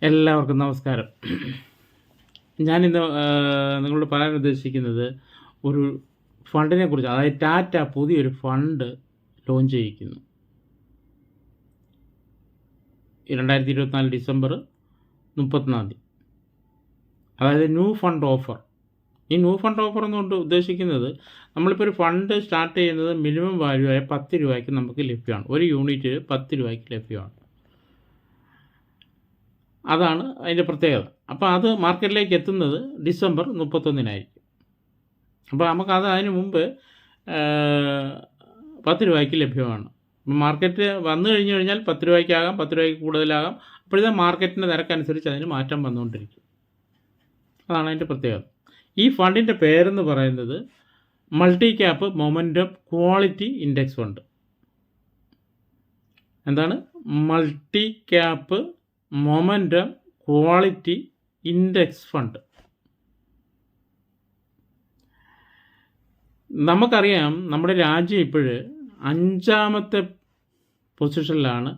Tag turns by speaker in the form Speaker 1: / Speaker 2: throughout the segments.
Speaker 1: എല്ലാവർക്കും നമസ്കാരം. ഞാനിന്ന് നിങ്ങളോട് പറയാൻ ഉദ്ദേശിക്കുന്നത് ഒരു ഫണ്ടിനെ കുറിച്ച്. അതായത് ടാറ്റ പുതിയൊരു ഫണ്ട് ലോഞ്ച് ചെയ്യിക്കുന്നു. 2024 ഡിസംബർ 31. അതായത് ന്യൂ ഫണ്ട് ഓഫർ. ഈ ന്യൂ ഫണ്ട് ഓഫർ എന്നുകൊണ്ട് ഉദ്ദേശിക്കുന്നത്, നമ്മളിപ്പോൾ ഒരു ഫണ്ട് സ്റ്റാർട്ട് ചെയ്യുന്നത് മിനിമം വാല്യൂ ആയ 10 രൂപയ്ക്ക് നമുക്ക് ലഭ്യമാണ്. ഒരു യൂണിറ്റ് 10 രൂപയ്ക്ക് ലഭ്യമാണ്. അതാണ് അതിൻ്റെ പ്രത്യേകത. അപ്പോൾ അത് മാർക്കറ്റിലേക്ക് എത്തുന്നത് ഡിസംബർ 31 അപ്പോൾ നമുക്കത് അതിന് മുമ്പ് 10 രൂപയ്ക്ക് ലഭ്യമാണ്. മാർക്കറ്റ് വന്നു കഴിഞ്ഞാൽ 10 രൂപയ്ക്കാകാം, 10 രൂപയ്ക്ക് കൂടുതലാകാം. അപ്പോഴത്തെ മാർക്കറ്റിൻ്റെ നിരക്കനുസരിച്ച് അതിന് മാറ്റം വന്നുകൊണ്ടിരിക്കും. അതാണ് അതിൻ്റെ പ്രത്യേകത. ഈ ഫണ്ടിൻ്റെ പേരെന്ന് പറയുന്നത് multi cap momentum quality index fund. എന്താണ്? Multi cap momentum quality index fund. നമുക്കറിയാം, നമ്മുടെ രാജ്യം ഇപ്പോൾ 5ാമത്തെ പൊസിഷനിലാണ്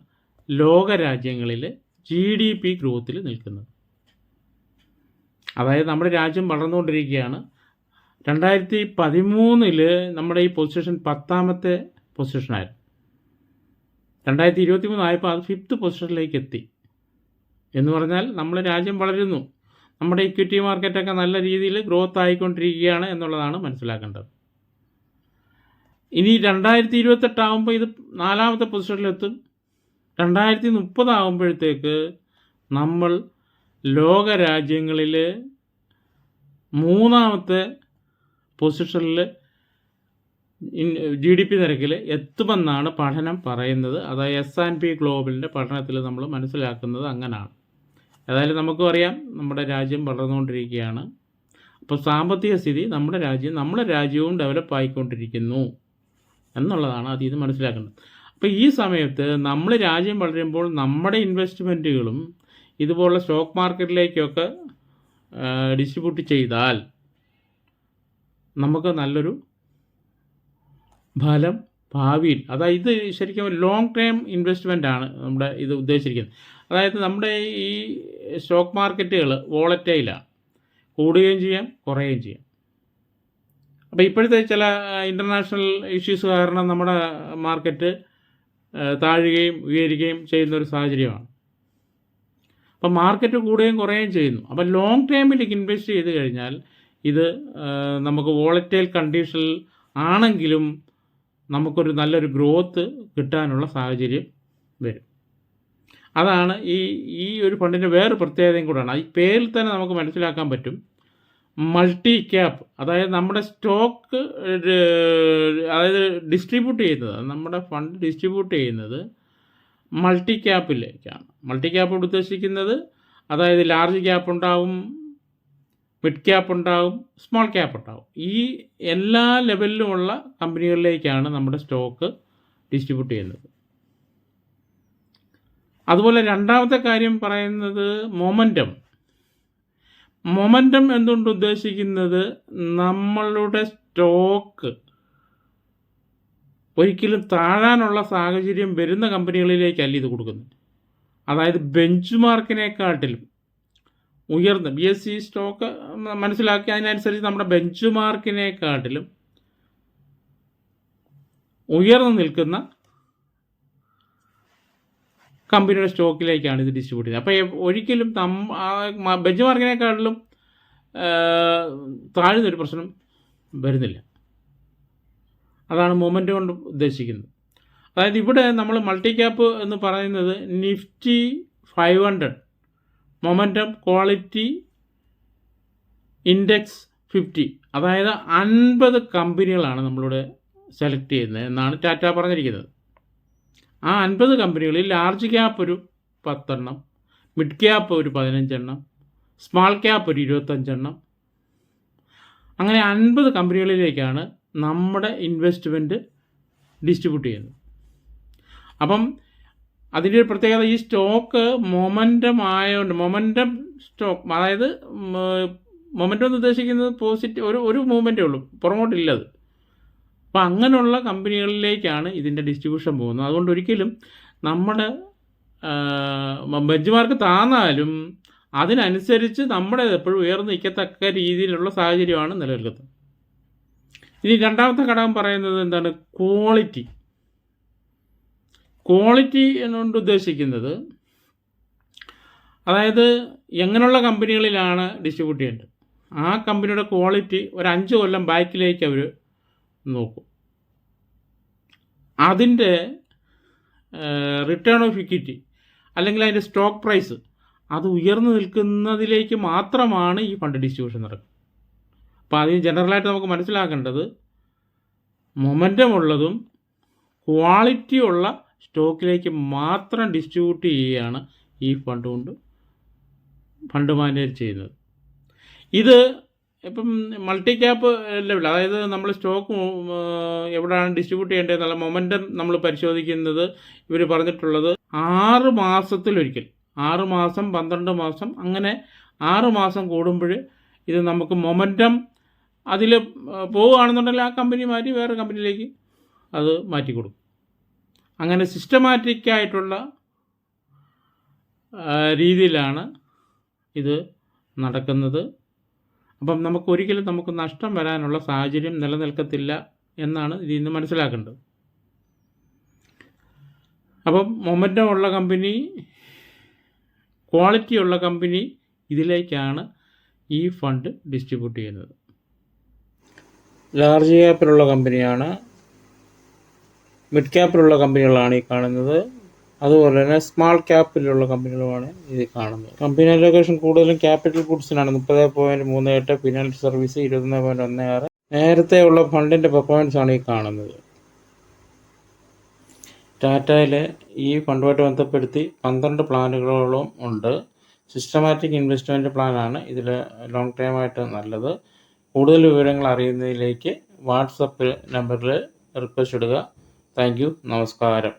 Speaker 1: ലോകരാജ്യങ്ങളിൽ GDP ഗ്രോത്തിൽ നിൽക്കുന്നത്. അതായത് നമ്മുടെ രാജ്യം വളർന്നുകൊണ്ടിരിക്കുകയാണ്. 2013 നമ്മുടെ ഈ പൊസിഷൻ 10ാമത്തെ പൊസിഷനായിരുന്നു. 2023 ആയപ്പോൾ അത് 5th പൊസിഷനിലേക്ക് എത്തി. എന്ന് പറഞ്ഞാൽ നമ്മുടെ രാജ്യം വളരുന്നു. നമ്മുടെ ഇക്വിറ്റി മാർക്കറ്റൊക്കെ നല്ല രീതിയിൽ ഗ്രോത്ത് ആയിക്കൊണ്ടിരിക്കുകയാണ് എന്നുള്ളതാണ് മനസ്സിലാക്കേണ്ടത്. ഇനി 2028 ആകുമ്പോൾ ഇത് 4ാമത്തെ പൊസിഷനിലെത്തും. 2030 ആകുമ്പോഴത്തേക്ക് നമ്മൾ ലോകരാജ്യങ്ങളിൽ 3ാമത്തെ പൊസിഷനിൽ GDP നിരക്കിൽ എത്തുമെന്നാണ് പഠനം പറയുന്നത്. അതായത് S&P ഗ്ലോബലിൻ്റെ പഠനത്തിൽ നമ്മൾ മനസ്സിലാക്കുന്നത് അങ്ങനെയാണ്. ഏതായാലും നമുക്കും അറിയാം, നമ്മുടെ രാജ്യം വളർന്നുകൊണ്ടിരിക്കുകയാണ്. അപ്പോൾ സാമ്പത്തിക സ്ഥിതി നമ്മുടെ രാജ്യവും ഡെവലപ്പ് ആയിക്കൊണ്ടിരിക്കുന്നു എന്നുള്ളതാണ് ഇത് മനസ്സിലാക്കേണ്ടത്. അപ്പോൾ ഈ സമയത്ത് നമ്മൾ രാജ്യം വളരുമ്പോൾ നമ്മുടെ ഇൻവെസ്റ്റ്മെൻറ്റുകളും ഇതുപോലുള്ള സ്റ്റോക്ക് മാർക്കറ്റിലേക്കൊക്കെ ഡിസ്ട്രിബ്യൂട്ട് ചെയ്താൽ നമുക്ക് നല്ലൊരു ഫലം ഭാവിയിൽ, അതായത് ഇത് ശരിക്കും ഒരു ലോങ് ടേം ഇൻവെസ്റ്റ്മെൻ്റ് ആണ് നമ്മുടെ ഇത് ഉദ്ദേശിച്ചിരിക്കുന്നത്. അതായത് നമ്മുടെ ഈ സ്റ്റോക്ക് മാർക്കറ്റുകൾ വോളറ്റൈലാണ്, കൂടുകയും ചെയ്യാം, കുറയുകയും ചെയ്യാം. അപ്പോൾ ഇപ്പോഴത്തെ ചില ഇൻ്റർനാഷണൽ ഇഷ്യൂസ് കാരണം നമ്മുടെ മാർക്കറ്റ് താഴുകയും ഉയരുകയും ചെയ്യുന്നൊരു സാഹചര്യമാണ്. അപ്പോൾ മാർക്കറ്റ് കൂടുകയും കുറയുകയും ചെയ്യുന്നു. അപ്പോൾ ലോങ് ടേമിലേക്ക് ഇൻവെസ്റ്റ് ചെയ്ത് കഴിഞ്ഞാൽ ഇത് നമുക്ക് വോളറ്റൈൽ കണ്ടീഷനിൽ ആണെങ്കിലും നമുക്കൊരു നല്ലൊരു ഗ്രോത്ത് കിട്ടാനുള്ള സാഹചര്യം വരും. അതാണ് ഈ ഒരു ഫണ്ടിൻ്റെ വേറൊരു പ്രത്യേകതയും കൂടെയാണ്. ഈ പേരിൽ തന്നെ നമുക്ക് മനസ്സിലാക്കാൻ പറ്റും. മൾട്ടി ക്യാപ്പ്, അതായത് നമ്മുടെ സ്റ്റോക്ക് അതായത് ഡിസ്ട്രിബ്യൂട്ട് ചെയ്യുന്നത്, നമ്മുടെ ഫണ്ട് ഡിസ്ട്രിബ്യൂട്ട് ചെയ്യുന്നത് മൾട്ടി ക്യാപ്പിലേക്കാണ്. മൾട്ടി ക്യാപ്പ് ഉദ്ദേശിക്കുന്നത്, അതായത് ലാർജ് ക്യാപ്പ് ഉണ്ടാവും, മിഡ് ക്യാപ്പ് ഉണ്ടാവും, സ്മോൾ ക്യാപ്പ് ഉണ്ടാവും. ഈ എല്ലാ ലെവലിലുമുള്ള കമ്പനികളിലേക്കാണ് നമ്മുടെ സ്റ്റോക്ക് ഡിസ്ട്രിബ്യൂട്ട് ചെയ്യുന്നത്. അതുപോലെ രണ്ടാമത്തെ കാര്യം പറയുന്നത് മൊമെൻറ്റം എന്തുകൊണ്ട് ഉദ്ദേശിക്കുന്നത്, നമ്മളുടെ സ്റ്റോക്ക് ഒരിക്കലും താഴാനുള്ള സാഹചര്യം വരുന്ന കമ്പനികളിലേക്കല്ല ഇത് കൊടുക്കുന്നത്. അതായത് ബെഞ്ച് മാർക്കിനെക്കാട്ടിലും ഉയർന്ന BSE സ്റ്റോക്ക് മനസ്സിലാക്കി അതിനനുസരിച്ച് നമ്മുടെ ബെഞ്ച് മാർക്കിനെക്കാട്ടിലും ഉയർന്നു നിൽക്കുന്ന കമ്പനിയുടെ സ്റ്റോക്കിലേക്കാണ് ഇത് ഡിസ്ട്രിബ്യൂട്ട് ചെയ്യുന്നത്. അപ്പോൾ ഒരിക്കലും ബെഞ്ച് മാർക്കിനെക്കാട്ടിലും താഴ്ന്നൊരു പ്രശ്നം വരുന്നില്ല. അതാണ് മൊമെൻ്റ് കൊണ്ട് ഉദ്ദേശിക്കുന്നത്. അതായത് ഇവിടെ നമ്മൾ മൾട്ടി ക്യാപ്പ് എന്ന് പറയുന്നത് നിഫ്റ്റി 500 മൊമെൻറ്റം ക്വാളിറ്റി ഇൻഡെക്സ് 50, അതായത് 50 കമ്പനികളാണ് നമ്മളിവിടെ സെലക്ട് ചെയ്യുന്നത് എന്നാണ് ടാറ്റ പറഞ്ഞിരിക്കുന്നത്. ആ 50 കമ്പനികളിൽ ലാർജ് ക്യാപ്പ് ഒരു 10 എണ്ണം, മിഡ് ക്യാപ്പ് ഒരു 15 എണ്ണം, സ്മാൾ ക്യാപ്പ് ഒരു 25 എണ്ണം, അങ്ങനെ 50 കമ്പനികളിലേക്കാണ് നമ്മുടെ ഇൻവെസ്റ്റ്മെൻറ്റ് ഡിസ്ട്രിബ്യൂട്ട് ചെയ്യുന്നത്. അപ്പം അതിൻ്റെ ഒരു പ്രത്യേകത, ഈ സ്റ്റോക്ക് മൊമെൻറ്റം ആയതുകൊണ്ട്, മൊമെൻറ്റം സ്റ്റോക്ക്, അതായത് മൊമെൻറ്റം എന്ന് ഉദ്ദേശിക്കുന്നത് പോസിറ്റീവ് ഒരു മൂവ്മെൻറ്റേ ഉള്ളൂ, പുറമോട്ടില്ലത്. അപ്പോൾ അങ്ങനെയുള്ള കമ്പനികളിലേക്കാണ് ഇതിൻ്റെ ഡിസ്ട്രിബ്യൂഷൻ പോകുന്നത്. അതുകൊണ്ട് ഒരിക്കലും നമ്മുടെ ബെഞ്ച് മാർക്ക് താന്നാലും അതിനനുസരിച്ച് നമ്മുടെ എപ്പോഴും ഉയർന്നു നിൽക്കത്തക്ക രീതിയിലുള്ള സാഹചര്യമാണ് നിലനിൽക്കുന്നത്. ഇനി രണ്ടാമത്തെ ഘടകം പറയുന്നത് എന്താണ്? ക്വാളിറ്റി. ക്വാളിറ്റി എന്നുകൊണ്ട് ഉദ്ദേശിക്കുന്നത്, അതായത് എങ്ങനെയുള്ള കമ്പനികളിലാണ് ഡിസ്ട്രിബ്യൂട്ട് ചെയ്യേണ്ടത്, ആ കമ്പനിയുടെ ക്വാളിറ്റി ഒരു 5 കൊല്ലം ബാക്കിലേക്ക് അവർ നോക്കും. അതിൻ്റെ റിട്ടേൺ ഓഫ് ഇക്വിറ്റി അല്ലെങ്കിൽ അതിൻ്റെ സ്റ്റോക്ക് പ്രൈസ് അത് ഉയർന്നു നിൽക്കുന്നതിലേക്ക് മാത്രമാണ് ഈ ഫണ്ട് ഡിസ്ട്രിബ്യൂഷൻ നടക്കുന്നത്. അപ്പോൾ അതിന് ജനറലായിട്ട് നമുക്ക് മനസ്സിലാക്കേണ്ടത് മൊമെൻ്റം ഉള്ളതും ക്വാളിറ്റി ഉള്ള സ്റ്റോക്കിലേക്ക് മാത്രം ഡിസ്ട്രിബ്യൂട്ട് ചെയ്യുകയാണ് ഈ ഫണ്ട് മാനേജ് ചെയ്യുന്നത്. ഇത് ഇപ്പം മൾട്ടി ക്യാപ്പ് ലെവൽ, അതായത് നമ്മൾ സ്റ്റോക്ക് എവിടെയാണ് ഡിസ്ട്രിബ്യൂട്ട് ചെയ്യേണ്ടതെന്നുള്ള മൊമെൻ്റം നമ്മൾ പരിശോധിക്കുന്നത് ഇവർ പറഞ്ഞിട്ടുള്ളത് 6 മാസത്തിലൊരിക്കൽ, 6 മാസം 12 മാസം അങ്ങനെ 6 മാസം കൂടുമ്പോൾ ഇത് നമുക്ക് മൊമെൻ്റം അതിൽ പോവുകയാണെന്നുണ്ടെങ്കിൽ ആ കമ്പനി മാറ്റി വേറെ കമ്പനിയിലേക്ക് അത് മാറ്റി കൊടുക്കും. അങ്ങനെ സിസ്റ്റമാറ്റിക്കായിട്ടുള്ള രീതിയിലാണ് ഇത് നടക്കുന്നത്. അപ്പം നമുക്കൊരിക്കലും നമുക്ക് നഷ്ടം വരാനുള്ള സാഹചര്യം നിലനിൽക്കത്തില്ല എന്നാണ് ഇതിൽ നിന്ന് മനസ്സിലാക്കേണ്ടത്. അപ്പം മൊമെൻ്റം ഉള്ള കമ്പനി, ക്വാളിറ്റി ഉള്ള കമ്പനി, ഇതിലേക്കാണ് ഈ ഫണ്ട് ഡിസ്ട്രിബ്യൂട്ട് ചെയ്യുന്നത്. ലാർജ് ക്യാപ്പിലുള്ള കമ്പനിയാണ്, മിഡ് ക്യാപ്പിലുള്ള കമ്പനികളാണ് ഈ കാണുന്നത്. അതുപോലെ തന്നെ സ്മാൾ ക്യാപ്പിലുള്ള കമ്പനികളുമാണ് ഇത് കാണുന്നത്. കമ്പനി അലോക്കേഷൻ കൂടുതലും ക്യാപിറ്റൽ ഗുഡ്സിനാണ് 30.38, ഫിനാൻഷ്യൽ സർവീസ് 21.16. നേരത്തെ ഉള്ള ഫണ്ടിൻ്റെ പെർഫോമൻസ് ആണ് ഈ കാണുന്നത്. ടാറ്റയിൽ ഈ ഫണ്ടുമായിട്ട് ബന്ധപ്പെടുത്തി 12 പ്ലാനുകളോളം ഉണ്ട്. സിസ്റ്റമാറ്റിക് ഇൻവെസ്റ്റ്മെൻറ്റ് പ്ലാനാണ് ഇതിൽ ലോങ് ടൈം ആയിട്ട് നല്ലത്. കൂടുതൽ വിവരങ്ങൾ അറിയുന്നതിലേക്ക് വാട്സപ്പ് നമ്പറിൽ റിക്വസ്റ്റ് ഇടുക. Thank you. നമസ്കാരം.